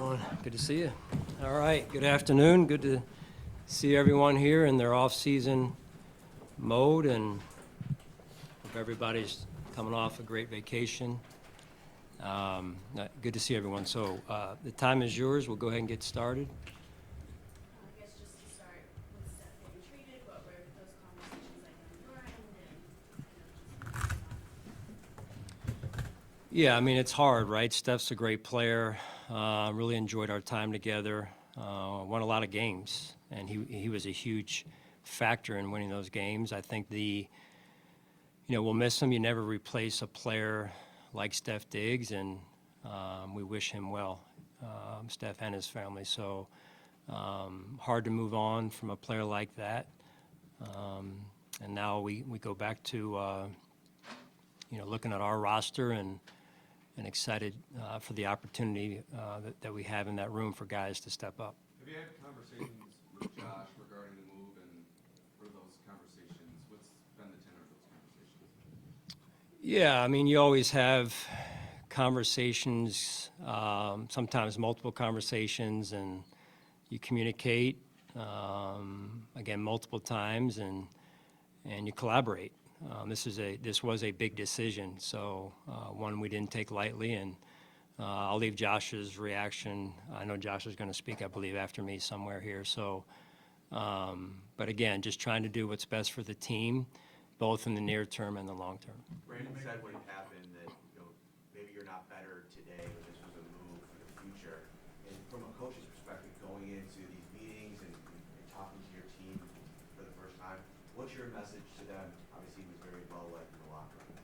Sean, good to see you. All right, good afternoon. Good to see everyone here in their off-season mode, and hope everybody's coming off a great vacation. Good to see everyone. So the time is yours. We'll go ahead and get started. I guess just to start with Steph getting traded, what were those conversations like on your end? Yeah, I mean, it's hard, right? Steph's a great player. Really enjoyed our time together. Won a lot of games, and he was a huge factor in winning those games. I think we'll miss him. You never replace a player like Steph Diggs, and we wish him well, Steph and his family. So hard to move on from a player like that. And now we go back to looking at our roster and excited for the opportunity that we have in that room for guys to step up. Have you had conversations with Josh regarding the move, and for those conversations, what's been the tenor of those conversations? Yeah, I mean, you always have conversations, sometimes multiple conversations, and you communicate, again, multiple times, and you collaborate. This was a big decision, so one we didn't take lightly, and I'll leave Josh's reaction. I know Josh is going to speak, I believe, after me somewhere here. So, but again, just trying to do what's best for the team, both in the near term and the long term. Brandon said when it happened that maybe you're not better today, but this was a move for the future. And from a coach's perspective, going into these meetings and talking to your team for the first time, what's your message to them? Obviously, he was very well liked in the locker room.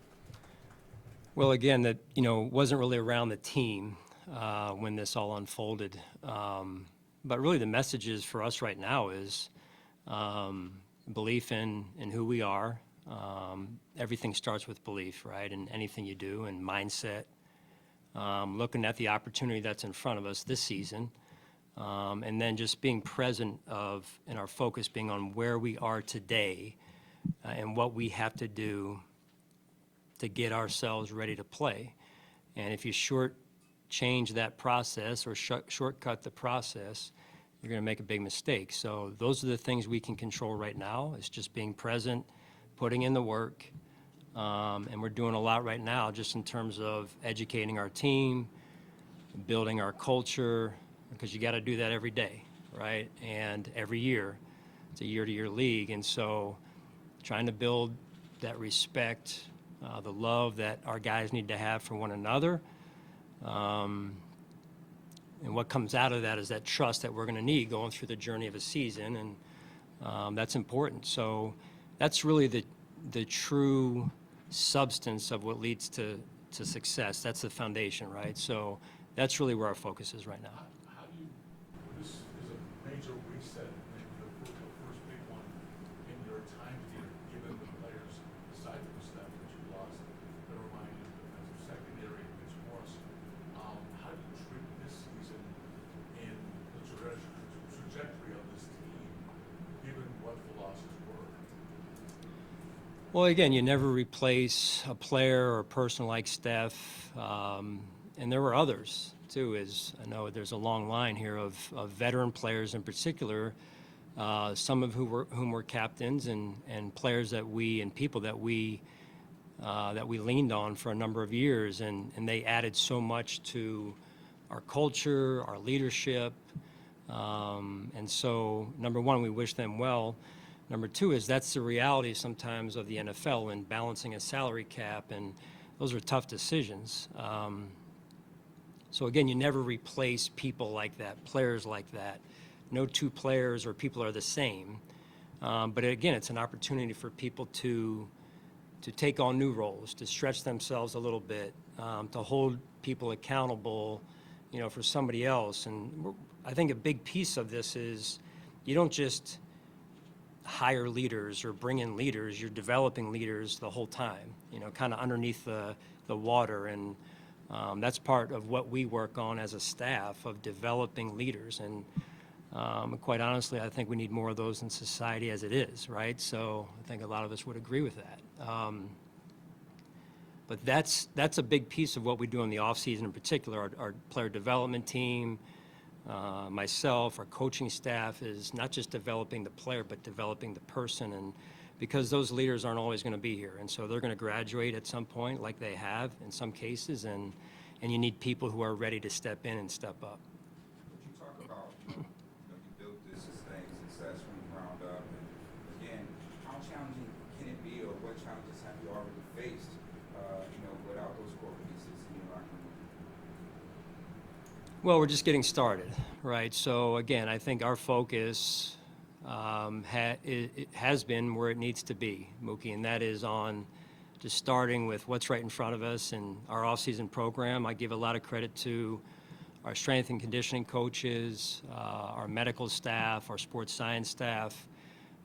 Well, again, that wasn't really around the team when this all unfolded, but really the message for us right now is belief in who we are. Everything starts with belief, right? In anything you do, and mindset. Looking at the opportunity that's in front of us this season, and then just being present and our focus being on where we are today and what we have to do to get ourselves ready to play. And if you shortchange that process or shortcut the process, you're going to make a big mistake. So those are the things we can control right now. It's just being present, putting in the work, and we're doing a lot right now just in terms of educating our team, building our culture, because you got to do that every day, right? And every year. It's a year-to-year league, and so trying to build that respect, the love that our guys need to have for one another. And what comes out of that is that trust that we're going to need going through the journey of a season, and that's important. So that's really the true substance of what leads to success. That's the foundation, right? So that's really where our focus is right now. How do you, this is a major reset, maybe the first big one in your time here, given the players, aside from the staff that you lost, that remind you of the secondary and Mitch Morris. How do you treat this season in the trajectory of this team, given what the losses were? Well, again, you never replace a player or a person like Steph, and there were others too. As I know, there's a long line here of veteran players in particular, some of whom were captains and players people that we leaned on for a number of years, and they added so much to our culture, our leadership, and so number one, we wish them well. Number two is that's the reality sometimes of the NFL and balancing a salary cap, and those are tough decisions. So again, you never replace people like that, players like that. No two players or people are the same. But again, it's an opportunity for people to take on new roles, to stretch themselves a little bit, to hold people accountable, for somebody else. And I think a big piece of this is you don't just hire leaders or bring in leaders, you're developing leaders the whole time, kind of underneath the water. And that's part of what we work on as a staff, of developing leaders. And quite honestly, I think we need more of those in society as it is, right? So I think a lot of us would agree with that. But that's a big piece of what we do in the offseason in particular, our player development team, myself, our coaching staff, is not just developing the player, but developing the person. And because those leaders aren't always going to be here, and so they're going to graduate at some point, like they have in some cases, and you need people who are ready to step in and step up. But you talk about, you built this success from the ground up, and again, how challenging can it be, or what challenges have you already faced, without those core pieces in your locker room? Well, we're just getting started, right? So again, I think our focus it has been where it needs to be, Mookie, and that is on just starting with what's right in front of us and our off-season program. I give a lot of credit to our strength and conditioning coaches, our medical staff, our sports science staff,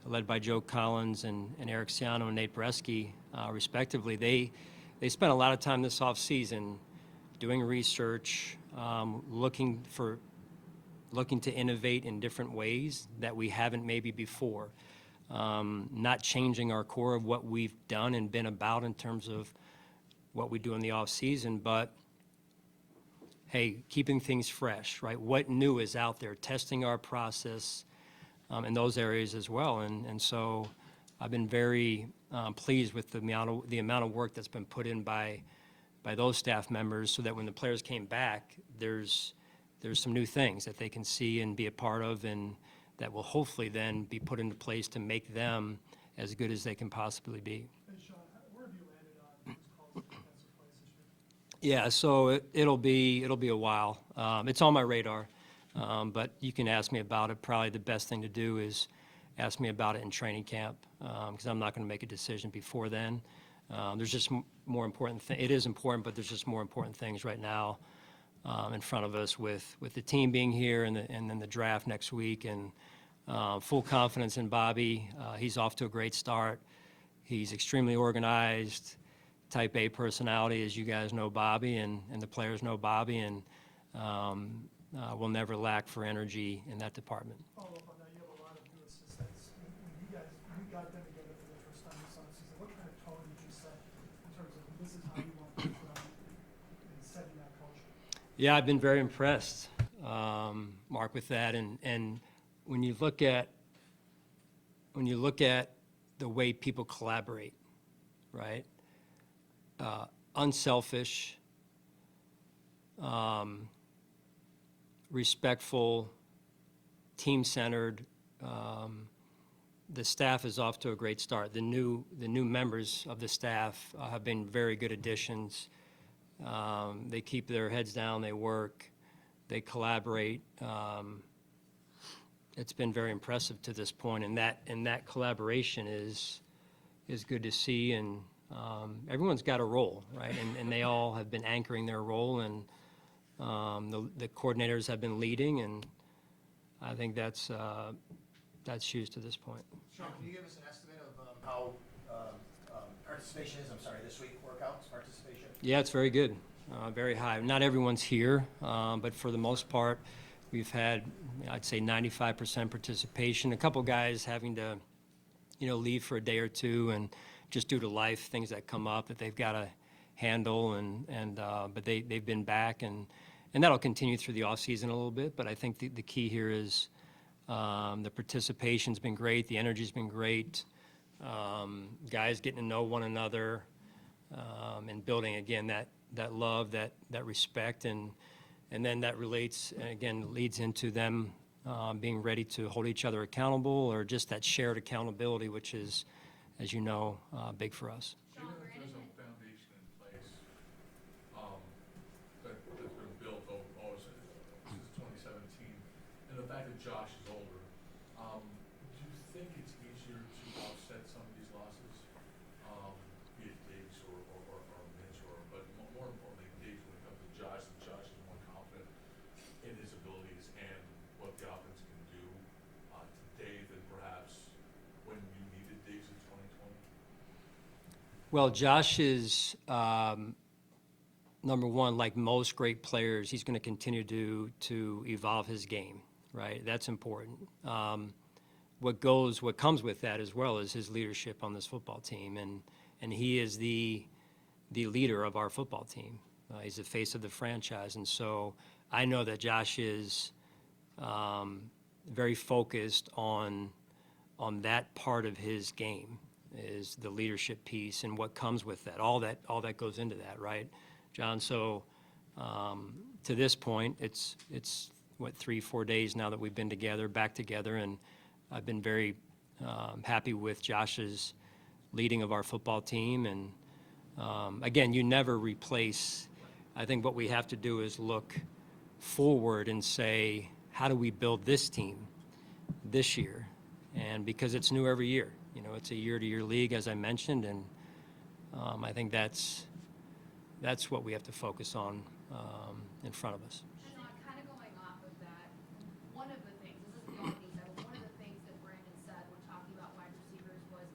led by Joe Collins and Eric Ciano and Nate Bresky, respectively. They spent a lot of time this off-season doing research, looking to innovate in different ways that we haven't maybe before. Not changing our core of what we've done and been about in terms of what we do in the off season, but hey, keeping things fresh, right? What new is out there? Testing our process in those areas as well, and so I've been very pleased with the amount of work that's been put in by those staff members, so that when the players came back, there's some new things that they can see and be a part of, and that will hopefully then be put into place to make them as good as they can possibly be. Hey, Sean, where have you landed on these calls for defensive plays this year? Yeah, so it'll be a while. It's on my radar, but you can ask me about it. Probably the best thing to do is ask me about it in training camp, because I'm not going to make a decision before then. There's just more important things. It is important, but there's just more important things right now in front of us with the team being here and then the draft next week, and full confidence in Bobby. He's off to a great start. He's extremely organized, type A personality, as you guys know Bobby, and the players know Bobby, and will never lack for energy in that department. Follow up on that, you have a lot of new assistants. When you got them together for the first time this offseason, what kind of tone did you set in terms of this is how you want to run and setting that culture? Yeah, I've been very impressed, Mark, with that. And when you look at the way people collaborate, right? Unselfish, respectful, team-centered. The staff is off to a great start. The new members of the staff have been very good additions. They keep their heads down, they work, they collaborate. It's been very impressive to this point, and that collaboration is good to see. And everyone's got a role, right? And they all have been anchoring their role, and the coordinators have been leading, and I think that's huge to this point. Sean, can you give us an estimate of how participation is, this week, workouts, participation? Yeah, it's very good, very high. Not everyone's here, but for the most part, we've had, I'd say, 95% participation. A couple guys having to, leave for a day or two, and just due to life, things that come up that they've got to handle, but they've been back, and that'll continue through the off season a little bit. But I think the key here is the participation's been great, the energy's been great, guys getting to know one another, and building again that love, that respect, and then that relates, again, leads into them being ready to hold each other accountable, or just that shared accountability, which is, as you know, big for us. Even if there's a foundation in place that's been built since 2017, and the fact that Josh is older, do you think it's easier to offset some of these losses, be it Diggs or Mitch, but more importantly, Diggs when it comes to Josh, and Josh is more confident in his abilities and what the offense can do today than perhaps when you needed Diggs in 2020? Well, Josh is, number one, like most great players, he's going to continue to evolve his game, right? That's important. What comes with that as well is his leadership on this football team, and he is the leader of our football team. He's the face of the franchise, and so I know that Josh is very focused on that part of his game, is the leadership piece and what comes with that. All that goes into that, right, John? So to this point, it's what, 3-4 days now that we've been back together, and I've been very happy with Josh's leading of our football team. And again, you never replace. I think what we have to do is look forward and say, how do we build this team this year? And because it's new every year, it's a year-to-year league, as I mentioned, and I think that's what we have to focus on in front of us. Sean, kind of going off of that, one of the things, this isn't the only thing, but one of the things that Brandon said when talking about wide receivers was,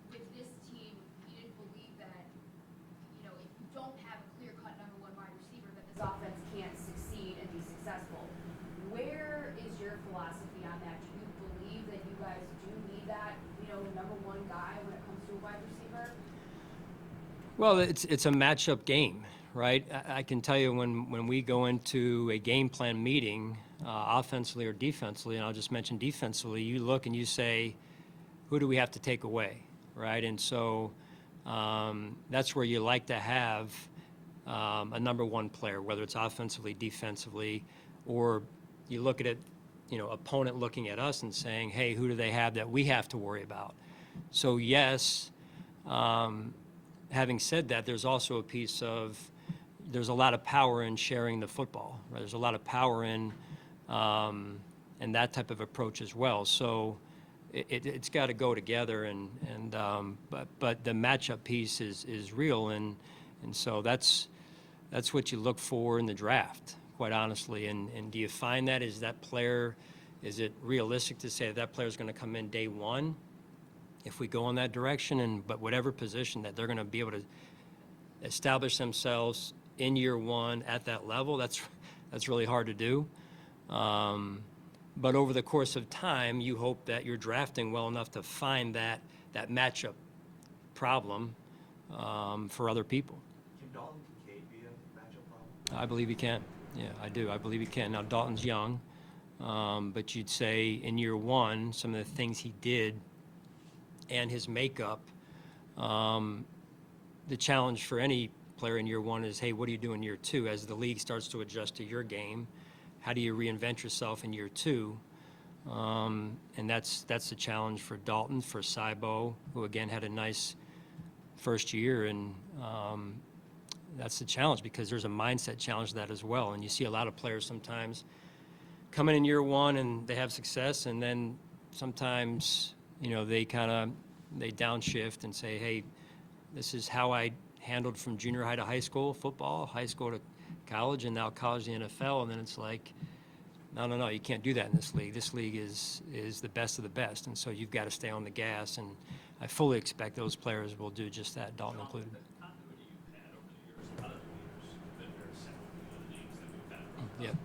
with this team, he didn't believe that, if you don't have a clear-cut number one wide receiver, that this offense can't succeed and be successful. Where is your philosophy on that? Do you believe that you guys do need that, number one guy when it comes to a wide receiver? Well, it's a matchup game, right? I can tell you when we go into a game plan meeting, offensively or defensively, and I'll just mention defensively, you look and you say, who do we have to take away, right? And so that's where you like to have a number one player, whether it's offensively, defensively, or you look at it, opponent looking at us and saying, hey, who do they have that we have to worry about? So yes, having said that, there's also a piece of, there's a lot of power in sharing the football, right? There's a lot of power in that type of approach as well. So it's got to go together, but the matchup piece is real, and so that's what you look for in the draft, quite honestly. And do you find that? Is it realistic to say that player is going to come in day one if we go in that direction? But whatever position that they're going to be able to establish themselves in year one at that level, that's really hard to do. But over the course of time, you hope that you're drafting well enough to find that matchup problem for other people. Can Dalton Kincaid be a matchup problem? I believe he can. Yeah, I do. I believe he can. Now, Dalton's young, but you'd say in year one, some of the things he did and his makeup, the challenge for any player in year one is, hey, what do you do in year two? As the league starts to adjust to your game, how do you reinvent yourself in year two? And that's the challenge for Dalton, for Saibo, who again had a nice first year, and that's the challenge, because there's a mindset challenge to that as well. And you see a lot of players sometimes come in year one and they have success, and then sometimes they downshift and say, hey, this is how I handled from junior high to high school football, high school to college, and now college to the NFL. And then it's like, no, you can't do that in this league. This league is the best of the best, and so you've got to stay on the gas. And I fully expect those players will do just that, Dalton included. The continuity you've had over the years, a lot of the leaders have been very similar to the names that we've had Yep.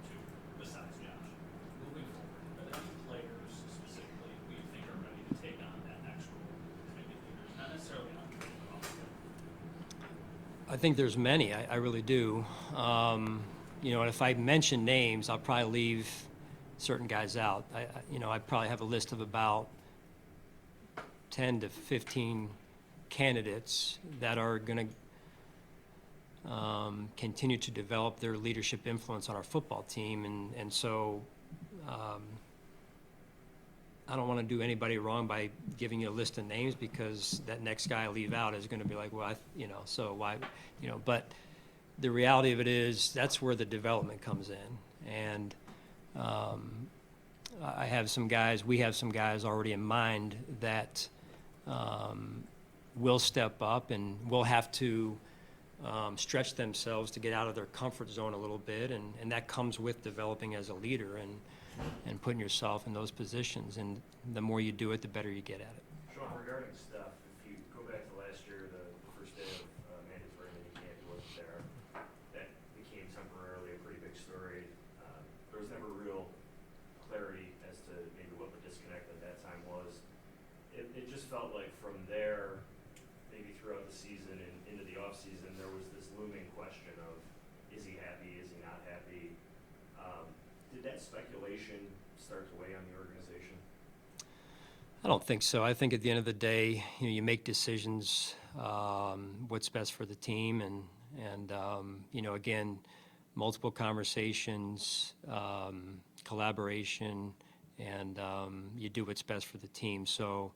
besides Josh. Moving forward, are there any players specifically who you think are ready to take on that next role as maybe leaders? Not necessarily on the field, but off the field. I think there's many. I really do. And if I mention names, I'll probably leave certain guys out. I probably have a list of about 10 to 15 candidates that are going to continue to develop their leadership influence on our football team. And so I don't want to do anybody wrong by giving you a list of names, because that next guy I leave out is going to be like, well, so why, but the reality of it is that's where the development comes in. And we have some guys already in mind that will step up and will have to stretch themselves to get out of their comfort zone a little bit, and that comes with developing as a leader and putting yourself in those positions. And the more you do it, the better you get at it. Sean, regarding Steph, if you go back to last year, the first day of mandatory minicamp, he wasn't there. That became temporarily a pretty big story. There was never real clarity as to maybe what the disconnect at that time was. It just felt like from there, maybe throughout the season and into the offseason, there was this looming question of, is he happy, is he not happy? Did that speculation I don't think so. I think at the end of the day, you make decisions, what's best for the team, and again, multiple conversations, collaboration, and you do what's best for the team. So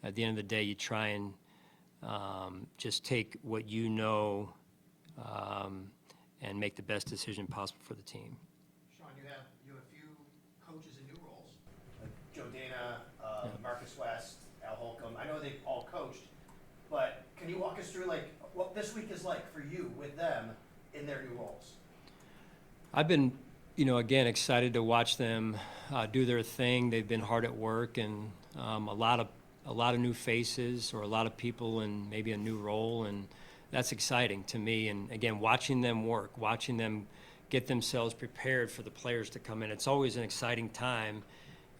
at the end of the day, you try and just take what you know and make the best decision possible for the team. Sean, you have a few coaches in new roles, like Joe Dana, Marcus West, Al Holcomb. I know they've all coached, but can you walk us through like what this week is like for you with them in their new roles? I've been, again, excited to watch them do their thing. They've been hard at work, and a lot of new faces, or a lot of people in maybe a new role, and that's exciting to me. And again, watching them work, watching them get themselves prepared for the players to come in. It's always an exciting time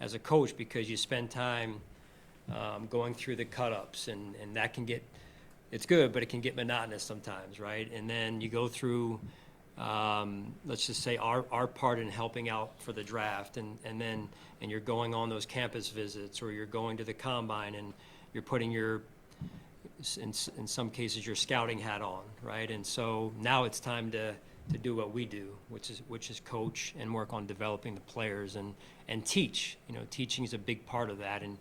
as a coach, because you spend time going through the cut-ups, and that can get, it's good, but it can get monotonous sometimes, right? And then you go through, let's just say our part in helping out for the draft, and you're going on those campus visits, or you're going to the combine, and you're putting your, in some cases, your scouting hat on, right? And so now it's time to do what we do, which is coach and work on developing the players and teach. Teaching is a big part of that. And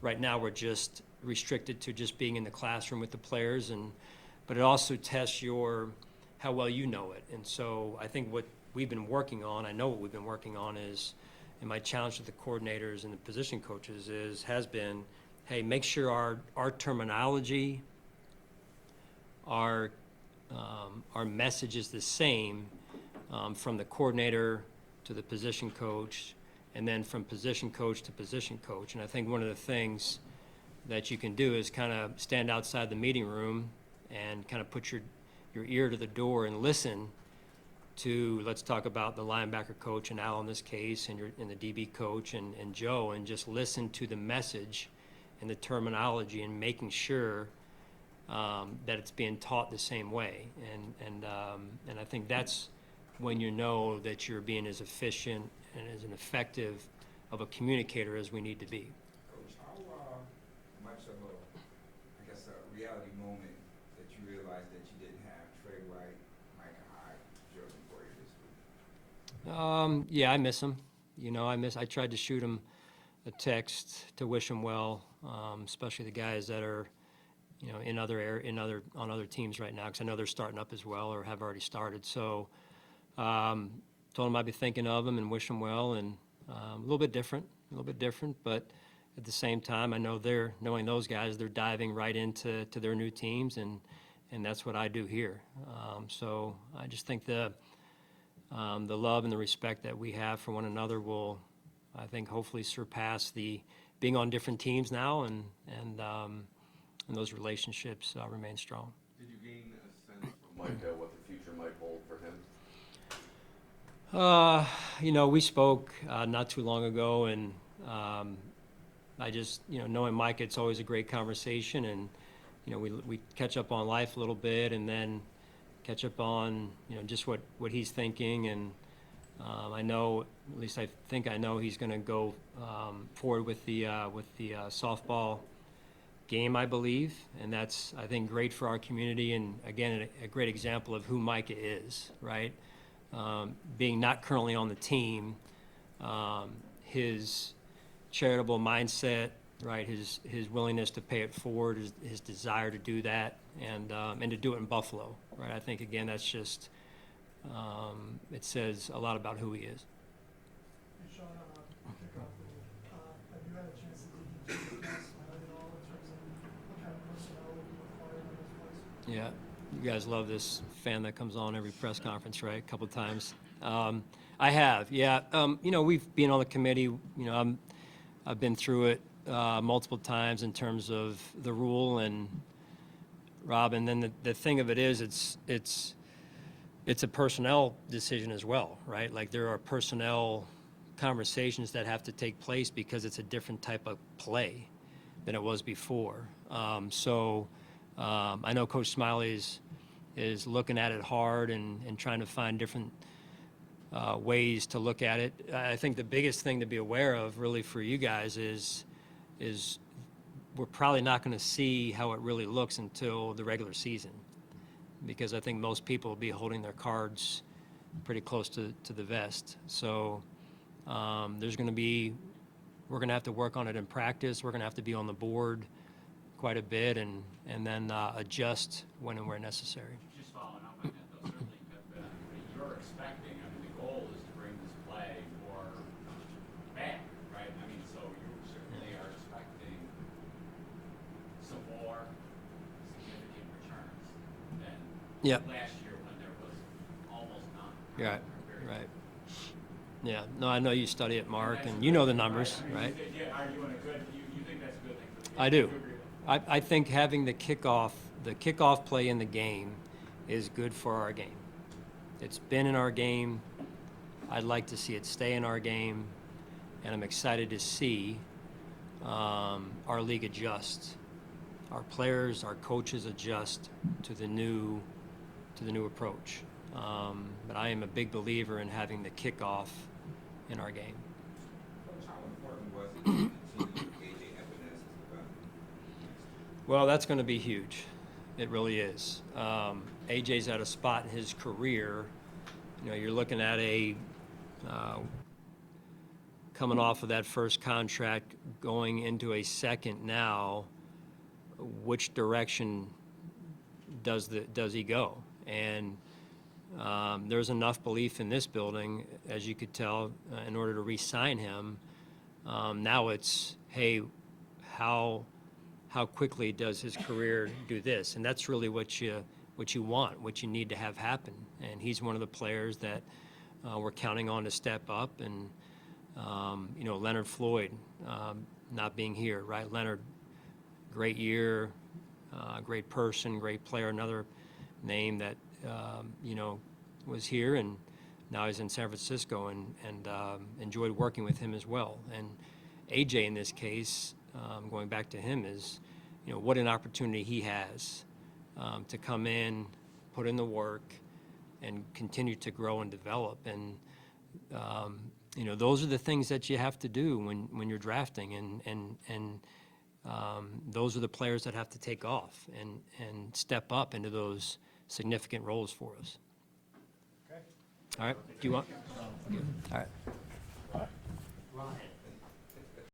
right now we're just restricted to just being in the classroom with the players, but it also tests how well you know it. And so I think what we've been working on, I know what we've been working on is, and my challenge to the coordinators and the position coaches has been, hey, make sure our terminology, our message is the same from the coordinator to the position coach, and then from position coach to position coach. And I think one of the things that you can do is kind of stand outside the meeting room and kind of put your ear to the door and listen to, let's talk about the linebacker coach and Al in this case, and the DB coach and Joe, and just listen to the message and the terminology, and making sure that it's being taught the same way. And I think that's when you know that you're being as efficient and as an effective of a communicator as we need to be. Coach, how much of a reality moment that you realized that you didn't have Trey White, Micah Hyde, Jordan Poyer this week? Yeah, I miss him. I tried to shoot him a text to wish him well, especially the guys that are, on other teams right now, because I know they're starting up as well, or have already started. So, told him I'd be thinking of him and wish him well, and a little bit different, but at the same time, I know knowing those guys, they're diving right into their new teams, and that's what I do here. So I just think the love and the respect that we have for one another will, I think, hopefully surpass the being on different teams now, and those relationships remain strong. Did you gain a sense from Micah what the future might hold for him? We spoke not too long ago, and I just, knowing Mike, it's always a great conversation, and we catch up on life a little bit, and then catch up on just what he's thinking, and I know, at least I think I know, he's going to go forward with the softball game, I believe, and that's, I think, great for our community, and again, a great example of who Micah is, right? Being not currently on the team, his charitable mindset, right? His willingness to pay it forward, his desire to do that, and to do it in Buffalo, right? I think, again, that's just, it says a lot about who he is. Hey, Sean, kickoff rule. Have you had a chance to dig into this at all in terms of what kind of personnel will be required on this place? Yeah, you guys love this fan that comes on every press conference, right? A couple times. I have, yeah. We've been on the committee. I've been through it multiple times in terms of the rule, and Rob. And then the thing of it is, it's a personnel decision as well, right? Like, there are personnel conversations that have to take place because it's a different type of play than it was before. I know Coach Smiley is looking at it hard and trying to find different ways to look at it. I think the biggest thing to be aware of, really, for you guys is we're probably not going to see how it really looks until the regular season, because I think most people will be holding their cards pretty close to the vest. So there's going to be, we're going to have to work on it in practice. We're going to have to be on the board quite a bit, and then adjust when and where necessary. Just following up on that, though, certainly, you're expecting, I mean, the goal is to bring this play more back, right? I mean, so you certainly are expecting some more significant returns than Yep. last year when there was almost none. Right, Very- right. Yeah, no, I know you study it, Mark, and you know the numbers, I mean, right? Yeah, are you in a good, you think that's a good thing for the game? I do. You agree with that? I think having the kickoff play in the game is good for our game. It's been in our game. I'd like to see it stay in our game, and I'm excited to see our league adjust, our players, our coaches adjust to the new approach. But I am a big believer in having the kickoff in our game. Coach, how important was it to continue A.J. Epinez's development? Well, that's going to be huge. It really is. AJ's at a spot in his career. You know, you're looking at coming off of that first contract, going into a second now. Which direction does he go? And there's enough belief in this building, as you could tell, in order to re-sign him. Now it's, hey, how quickly does his career do this? And that's really what you want, what you need to have happen. And he's one of the players that we're counting on to step up. And you know, Leonard Floyd not being here, right? Leonard, great year, great person, great player. Another name that you know, was here, and now he's in San Francisco, and enjoyed working with him as well. And AJ in this case, going back to him, is, you know, what an opportunity he has to come in, put in the work, and continue to grow and develop. And you know, those are the things that you have to do when you're drafting, and those are the players that have to take off and step up into those significant roles for us. Okay. All right. Do you want? All right. Ryan.